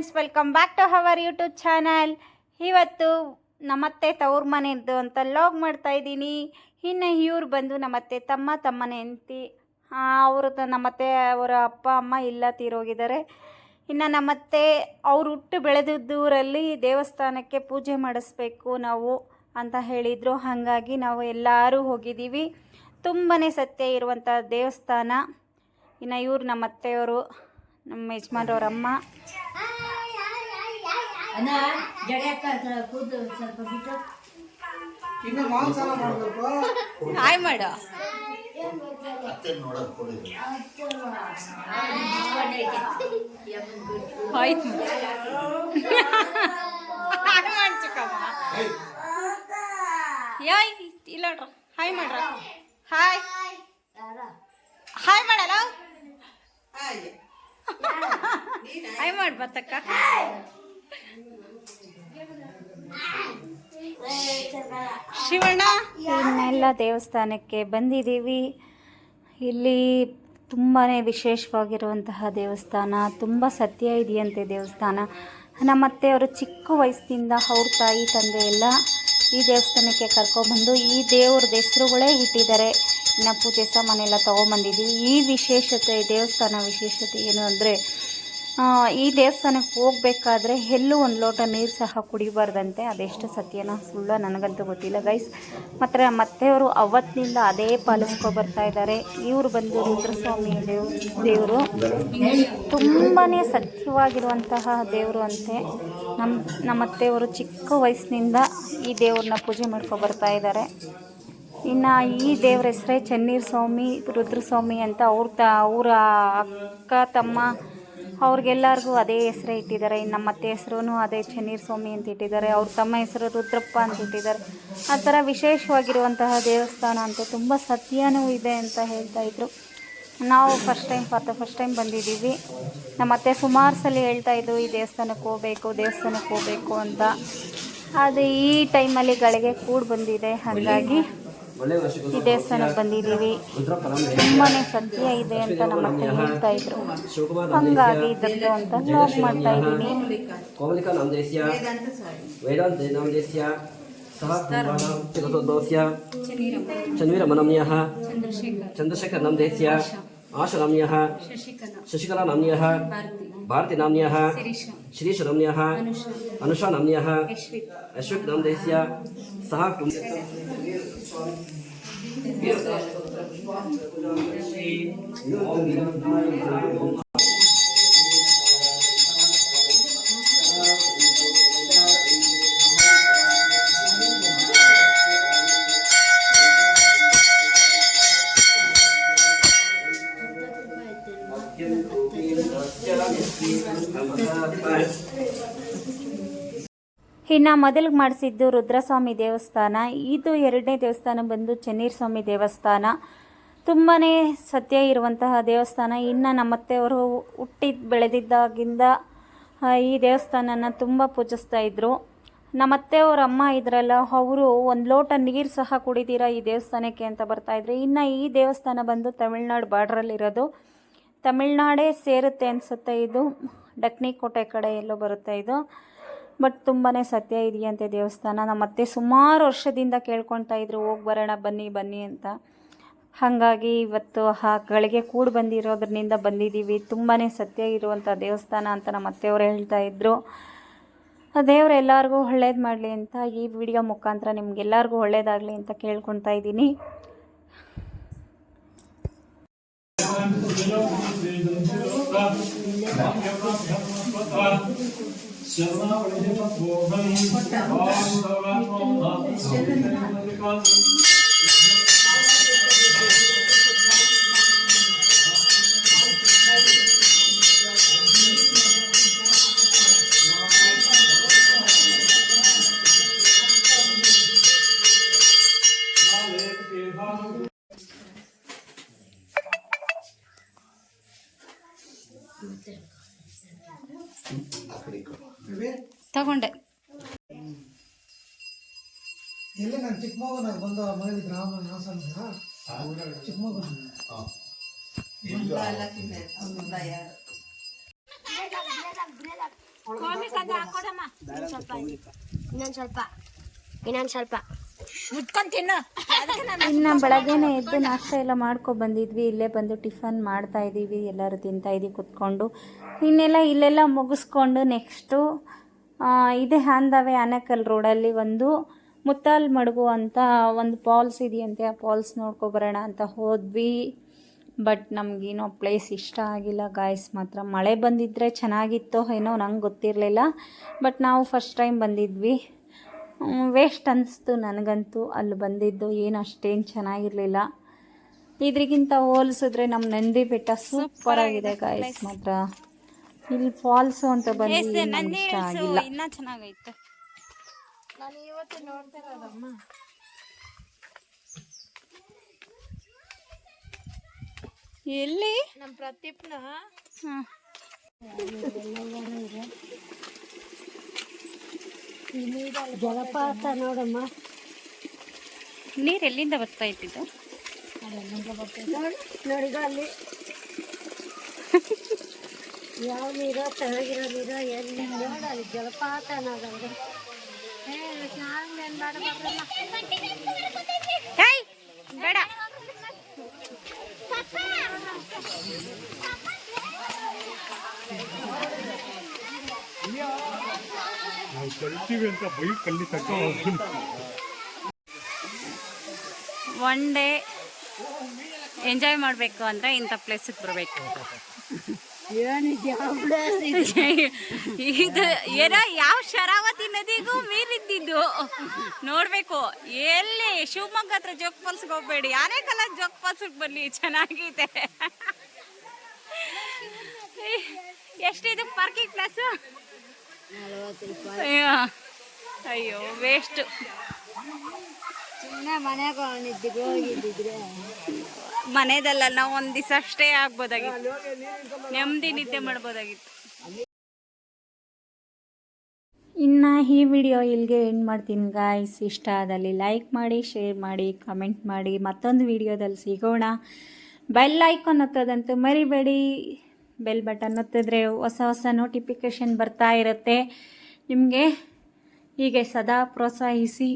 Friends, welcome back to our YouTube channel. ಇವತ್ತು ನಮ್ಮತ್ತೆ ತವ್ರ ಮನೆಯದ್ದು ಅಂತ ಲಾಗ್ ಮಾಡ್ತಾ ಇದ್ದೀನಿ. ಇನ್ನು ಇವ್ರು ಬಂದು ನಮ್ಮತ್ತೆ ತಮ್ಮನ ಹೆಂಡತಿ. ನಮ್ಮತ್ತೆ ಅವರ ಅಪ್ಪ ಅಮ್ಮ ಇಲ್ಲ ತೀರೋಗಿದ್ದಾರೆ. ಇನ್ನು ನಮ್ಮತ್ತೆ ಅವ್ರು ಹುಟ್ಟು ಬೆಳೆದಿದ್ದೂರಲ್ಲಿ ದೇವಸ್ಥಾನಕ್ಕೆ ಪೂಜೆ ಮಾಡಿಸ್ಬೇಕು ನಾವು ಅಂತ ಹೇಳಿದರು. ಹಾಗಾಗಿ ನಾವು ಎಲ್ಲರೂ ಹೋಗಿದ್ದೀವಿ. ತುಂಬಾ ಸತ್ಯ ಇರುವಂಥ ದೇವಸ್ಥಾನ. ಇನ್ನು ಇವ್ರು ನಮ್ಮತ್ತೆಯವರು, ನಮ್ಮ ಯಜಮಾನ್ರವ್ರ ಅಮ್ಮ. ಹಾಯ್ ಮಾಡ ಆಯ್ತು ಯಾಯ್ ಇಲ್ಲ ಹಾಯ್ ಮಾಡ್ರ. ಹಾಯ್ ಹಾಯ್ ಮಾಡಲ್ಲ. ಹಾಯ್ ಮಾಡಿ ಬತ್ತಕ್ಕ. ಶಿವಣ್ಣ, ಇನ್ನೆಲ್ಲ ದೇವಸ್ಥಾನಕ್ಕೆ ಬಂದಿದ್ದೀವಿ. ಇಲ್ಲಿ ತುಂಬಾ ವಿಶೇಷವಾಗಿರುವಂತಹ ದೇವಸ್ಥಾನ, ತುಂಬ ಸತ್ಯ ಇದೆಯಂತೆ ದೇವಸ್ಥಾನ. ನಮ್ಮತ್ತೆಯವರು ಚಿಕ್ಕ ವಯಸ್ಸಿನಿಂದ ಅವ್ರ ತಾಯಿ ತಂದೆ ಎಲ್ಲ ಈ ದೇವಸ್ಥಾನಕ್ಕೆ ಕರ್ಕೊಬಂದು ಈ ದೇವ್ರದ ಹೆಸರುಗಳೇ ಇಟ್ಟಿದ್ದಾರೆ. ಇನ್ನು ಪೂಜೆ ಸಾಮಾನೆಲ್ಲ ತೊಗೊಂಬಂದಿದ್ದೀವಿ. ಈ ವಿಶೇಷತೆ, ದೇವಸ್ಥಾನ ವಿಶೇಷತೆ ಏನು ಅಂದರೆ, ಈ ದೇವಸ್ಥಾನಕ್ಕೆ ಹೋಗಬೇಕಾದ್ರೆ ಎಲ್ಲೂ ಒಂದು ಲೋಟ ನೀರು ಸಹ ಕುಡಿಬಾರ್ದಂತೆ. ಅದೆಷ್ಟು ಸತ್ಯನೋ ಸುಳ್ಳು ನನಗಂತೂ ಗೊತ್ತಿಲ್ಲ ಗೈಸ್. ಮತ್ತು ಮತ್ತೆಯವರು ಅವತ್ತಿನಿಂದ ಅದೇ ಪಾಲಿಸ್ಕೊಬರ್ತಾ ಇದ್ದಾರೆ. ಇವರು ಬಂದು ರುದ್ರಸ್ವಾಮಿ ದೇವರು ತುಂಬಾ ಸತ್ಯವಾಗಿರುವಂತಹ ದೇವರು ಅಂತೆ. ನಮ್ಮತ್ತೆಯವರು ಚಿಕ್ಕ ವಯಸ್ಸಿನಿಂದ ಈ ದೇವ್ರನ್ನ ಪೂಜೆ ಮಾಡ್ಕೊಬರ್ತಾ ಇದ್ದಾರೆ. ಇನ್ನು ಈ ದೇವ್ರ ಹೆಸರೇ ಚೆನ್ನೀರು ಸ್ವಾಮಿ, ರುದ್ರಸ್ವಾಮಿ ಅಂತ. ಅವರ ಅಕ್ಕ ತಮ್ಮ ಅವ್ರಿಗೆಲ್ಲರಿಗೂ ಅದೇ ಹೆಸರೇ ಇಟ್ಟಿದ್ದಾರೆ. ಇನ್ನು ನಮ್ಮತ್ತೆ ಹೆಸರು ಅದೇ ಚೆನ್ನೀರು ಸ್ವಾಮಿ ಅಂತ ಇಟ್ಟಿದ್ದಾರೆ. ಅವ್ರ ತಮ್ಮ ಹೆಸರು ರುದ್ರಪ್ಪ ಅಂತ ಇಟ್ಟಿದ್ದಾರೆ. ಆ ಥರ ವಿಶೇಷವಾಗಿರುವಂತಹ ದೇವಸ್ಥಾನ ಅಂತ ತುಂಬ ಸತ್ಯನೂ ಇದೆ ಅಂತ ಹೇಳ್ತಾಯಿದ್ರು. ನಾವು ಫಸ್ಟ್ ಟೈಮ್ ಬಂದಿದ್ದೀವಿ. ನಮ್ಮತ್ತೆ ಸುಮಾರು ಸಲ ಹೇಳ್ತಾಯಿದ್ರು ಈ ದೇವಸ್ಥಾನಕ್ಕೆ ಹೋಗಬೇಕು ಅಂತ. ಅದು ಈ ಟೈಮಲ್ಲಿ ಗಳಿಗೆ ಕೂಡಿ ಬಂದಿದೆ. ಹಾಗಾಗಿ ಈ ದೇವಸ್ಥಾನಕ್ಕೆ ಬಂದಿದ್ದೀವಿ. ತುಂಬಾ ಸತ್ಯ ಇದೆ ಅಂತ ನಮ್ಮತ್ತೆ ಹೇಳ್ತಾ ಇದ್ರು. ಹಂಗಾಗಿ ಇದ್ರದ್ದು ಅಂತ ಲಾಗ್ ಮಾಡ್ತಾ ಇದ್ದೀನಿ. ಚಂದ್ರಶೇಖರ್ ನಮ್ದೇಸ್ಯ, ಆಶಾ ನಾಮ್ಯಃ, ಶಶಿಕಲಾ ನಾಮ್ಯಃ, ಭಾರತಿ ನಾಮ್ಯಃ, ಶ್ರೀಶ ನಾಮ್ಯಃ, ಅನುಷಾ ನಾಮ್ಯಃ, ಅಶ್ವಿಕ್ ನಾಮದೇಸ್ಯ ಸಹ ಇನ್ನು ಮೊದಲಿಗೆ ಮಾಡಿಸಿದ್ದು ರುದ್ರಸ್ವಾಮಿ ದೇವಸ್ಥಾನ. ಇದು ಎರಡನೇ ದೇವಸ್ಥಾನ ಬಂದು ಚೆನ್ನೀರು ಸ್ವಾಮಿ ದೇವಸ್ಥಾನ. ತುಂಬಾ ಸತ್ಯ ಇರುವಂತಹ ದೇವಸ್ಥಾನ. ಇನ್ನು ನಮ್ಮತ್ತೆಯವರು ಬೆಳೆದಿದ್ದಾಗಿಂದ ಈ ದೇವಸ್ಥಾನನ ತುಂಬ ಪೂಜಿಸ್ತಾ ಇದ್ದರು. ನಮ್ಮತ್ತೆಯವ್ರ ಅಮ್ಮ ಇದ್ರಲ್ಲ, ಅವರು ಒಂದು ಲೋಟ ನೀರು ಸಹ ಕುಡಿದಿರ ಈ ದೇವಸ್ಥಾನಕ್ಕೆ ಅಂತ ಬರ್ತಾಯಿದ್ರು. ಇನ್ನು ಈ ದೇವಸ್ಥಾನ ಬಂದು ತಮಿಳ್ನಾಡು ಬಾರ್ಡ್ರಲ್ಲಿರೋದು. ತಮಿಳ್ನಾಡೇ ಸೇರುತ್ತೆ ಅನಿಸುತ್ತೆ. ಇದು ಡಕ್ನಿಕೋಟೆ ಕಡೆ ಎಲ್ಲೋ ಬರುತ್ತೆ ಇದು. ಬಟ್ ತುಂಬಾ ಸತ್ಯ ಇದೆಯಂತೆ ದೇವಸ್ಥಾನ. ನಮ್ಮತ್ತೆ ಸುಮಾರು ವರ್ಷದಿಂದ ಕೇಳ್ಕೊತಾ ಇದ್ರು ಹೋಗಿ ಬರೋಣ ಬನ್ನಿ ಅಂತ. ಹಾಗಾಗಿ ಇವತ್ತು ಗಳಿಗೆ ಕೂಡಿ ಬಂದಿರೋದ್ರಿಂದ ಬಂದಿದ್ದೀವಿ. ತುಂಬಾ ಸತ್ಯ ಇರುವಂಥ ದೇವಸ್ಥಾನ ಅಂತ ನಮ್ಮತ್ತೆಯವರು ಹೇಳ್ತಾ ಇದ್ರು. ದೇವರು ಎಲ್ಲರಿಗೂ ಒಳ್ಳೇದು ಮಾಡಲಿ ಅಂತ ಈ ವಿಡಿಯೋ ಮುಖಾಂತರ ನಿಮಗೆಲ್ಲರಿಗೂ ಒಳ್ಳೇದಾಗಲಿ ಅಂತ ಕೇಳ್ಕೊತಾ ಇದ್ದೀನಿ. ತಗೊಂಡೆ ಎಲ್ಲಿ ನಾನು ಚಿಕ್ಕಮಗನ ಬಂದ ಮನೇಲಿ ಗ್ರಾಮ ಚಿಕ್ಕಮಗನ ಇನ್ನೊಂದು ಸ್ವಲ್ಪ ಇನ್ನು ಬೆಳಗ್ಗೆನೇ ಎದ್ದು ನಾಷ್ಟ ಎಲ್ಲ ಮಾಡ್ಕೊ ಬಂದಿದ್ವಿ. ಇಲ್ಲೇ ಬಂದು ಟಿಫನ್ ಮಾಡ್ತಾ ಇದ್ದೀವಿ, ಎಲ್ಲರೂ ತಿಂತಾ ಇದ್ದೀವಿ ಕುತ್ಕೊಂಡು. ಇಲ್ಲೆಲ್ಲ ಮುಗಿಸ್ಕೊಂಡು ನೆಕ್ಸ್ಟು ಇದೆ ಆನ್ ದ ವೇ ಆನೇಕಲ್ ರೋಡಲ್ಲಿ ಒಂದು ಮುತ್ತಾಲ್ ಮಡುಗು ಅಂತ ಒಂದು ಫಾಲ್ಸ್ ಇದೆಯಂತೆ. ಆ ಫಾಲ್ಸ್ ನೋಡ್ಕೊಬರೋಣ ಅಂತ ಹೋದ್ವಿ. ಬಟ್ ನಮಗೇನೋ ಪ್ಲೇಸ್ ಇಷ್ಟ ಆಗಿಲ್ಲ ಗಾಯ್ಸ್. ಮಾತ್ರ ಮಳೆ ಬಂದಿದ್ದರೆ ಚೆನ್ನಾಗಿತ್ತೋ ಏನೋ ನಂಗೆ ಗೊತ್ತಿರಲಿಲ್ಲ. ಬಟ್ ನಾವು ಫಸ್ಟ್ ಟೈಮ್ ಬಂದಿದ್ವಿ. ವೇಸ್ಟ್ ಅನ್ನಿಸ್ತು ನನಗಂತೂ ಅಲ್ಲಿ ಬಂದಿದ್ದು. ಏನು ಅಷ್ಟೇನು ಚೆನ್ನಾಗಿರಲಿಲ್ಲ. ಇದ್ರಿಗಿಂತ ಹೋಲಿಸಿದ್ರೆ ನಮ್ಮ ನಂದಿ ಬೆಟ್ಟ ಸೂಪರಾಗಿದೆ ಗಾಯ್ಸ್. ಮಾತ್ರ ಇಲ್ಲಿ ಫಾಲ್ಸು ಅಂತ ಬಂದು ನಮ್ಗೆ ಇಷ್ಟ ಆಗಿಲ್ಲ. ಇನ್ನೂ ಚೆನ್ನಾಗೈತೆ. ನಾನು ಇವತ್ತೇ ನೋಡ್ತಾ ಇರೋದಮ್ಮ. ಎಲ್ಲಿ ನಮ್ಮ ಪ್ರದೀಪ್ನ ಜಲಪಾತ ನೋಡಮ್ಮ. ನೀರು ಎಲ್ಲಿಂದ ಬರ್ತಾ ಇದ್ದಿದ್ದು? ನೋಡಿಗ ಅಲ್ಲಿ ಯಾವ ನೀರೋ ಚೆನ್ನಾಗಿರೋ ನೀರೋ ಎಲ್ಲಿ ನೋಡಲ್ಲಿ ಜಲಪಾತ ಅನ್ನೋದು. ಬೇಡ ಒನ್ ಡೇ ಎಂಜಾಯ್ ಮಾಡಬೇಕು ಅಂದರೆ ಇಂಥ ಪ್ಲೇಸಿಗೆ ಬರಬೇಕು. ಇದು ಏನೋ ಯಾವ ಶರಾವತಿ ನದಿಗೂ ಮೀರಿದ್ದಿದ್ದು ನೋಡಬೇಕು. ಎಲ್ಲಿ ಶಿವಮೊಗ್ಗ ಹತ್ರ ಜೋಗ್ ಫಾಲ್ಸ್ಗೆ ಹೋಗ್ಬೇಡಿ, ಆನೇಕಲ್ ಜೋಗ್ ಫಾಲ್ಸ್ಗೆ ಬನ್ನಿ, ಚೆನ್ನಾಗಿದೆ. ಎಷ್ಟಿದು ಪಾರ್ಕಿಂಗ್ ಪ್ಲೇಸು? ಅಯ್ಯೋ ವೇಸ್ಟು. ಮನೆಯಾಗ ಹೋಗಿದ್ದಿದ್ರೆ ಮನೆದಲ್ಲ, ನಾವು ಒಂದು ದಿವಸ ಸ್ಟೇ ಆಗ್ಬೋದಾಗಿತ್ತು, ನೆಮ್ಮದಿ ನಿದ್ದೆ ಮಾಡ್ಬೋದಾಗಿತ್ತು. ಇನ್ನು ಈ ವಿಡಿಯೋ ಇಲ್ಲಿಗೆ ಎಂಡ್ ಮಾಡ್ತೀನಿ ಗಾಯ್ಸ್. ಇಷ್ಟ ಆದಲ್ಲಿ ಲೈಕ್ ಮಾಡಿ, ಶೇರ್ ಮಾಡಿ, ಕಮೆಂಟ್ ಮಾಡಿ. ಮತ್ತೊಂದು ವಿಡಿಯೋದಲ್ಲಿ ಸಿಗೋಣ. ಬೆಲ್ ಐಕಾನ್ ಒತ್ತೋದಂತೂ ಮರಿಬೇಡಿ. ಬೆಲ್ ಬಟನ್ ಒತ್ತಿದ್ರೆ ಹೊಸ ಹೊಸ ನೋಟಿಫಿಕೇಷನ್ ಬರ್ತಾ ಇರುತ್ತೆ ನಿಮಗೆ. ಹೀಗೆ ಸದಾ ಪ್ರೋತ್ಸಾಹಿಸಿ.